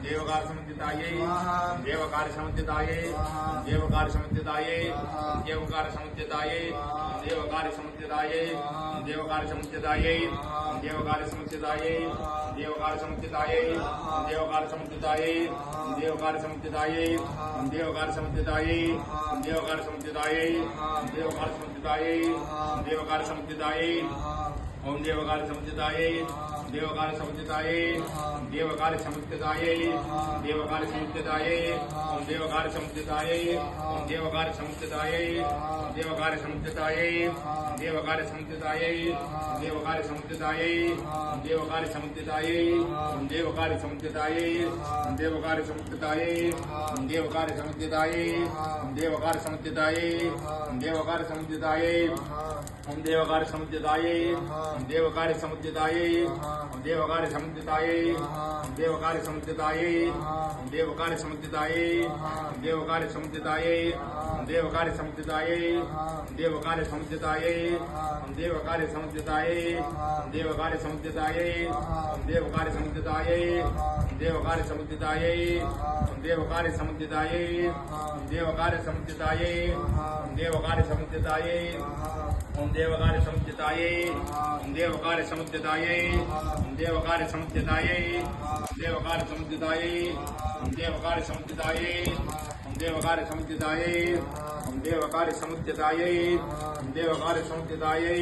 देवकार समुद्दितायै देवकार समुद्दितायै देवकार समुद्दितायै देवकार समुद्दितायै देवकार समुद्दितायै देवकार समुद्दितायै देवकार समुद्दितायै देवकार समुद्दितायै देवकार समुद्दितायै देवकार समुद्दितायै देवकार समुद्दितायै देवकार समुद्दितायै देवकार समुद्दितायै देवकार समुद्दितायै ओम देवकार समुद्दितायै देवकार समुद्दितायै देवकार समुद्दितायै देवकार समुद्दितायै ओम देवकार समुद्दितायै ओम देवकार समुद्दितायै देवकार समुद्दितायै देवकार समुद्दितायै देवकार समुद्दितायै देवकार समुद्दितायै देवकार समुद्दितायै देवकार समुद्दितायै देवकार समुद्दितायै देवकार समुद्दितायै देवकार समुद्दितायै ओम देवकार समुद्दितायै देवकार समुद्दितायै देवकार समुद्दितायै देवकार समुद्दितायै देवकार समुद्दितायै देवकार समुद्दितायै देवकार समुद्दितायै देवकार समुद्दितायै देवकार समुद्दितायै देवकार समुद्दितायै देवकार समुद्दितायै देवकार समुद्दितायै देवकार समुद्दितायै देवकार समुद्दितायै देवकार समुद्दितायै ओम देवकार समुद्दितायै देवकार समुद्दितायै देवकार समुद्दितायै देवकार समुद्दितायै देवकार समुद्दितायै देवकार समुद्दितायै देवकार समुद्दितायै देवकार समुद्दितायै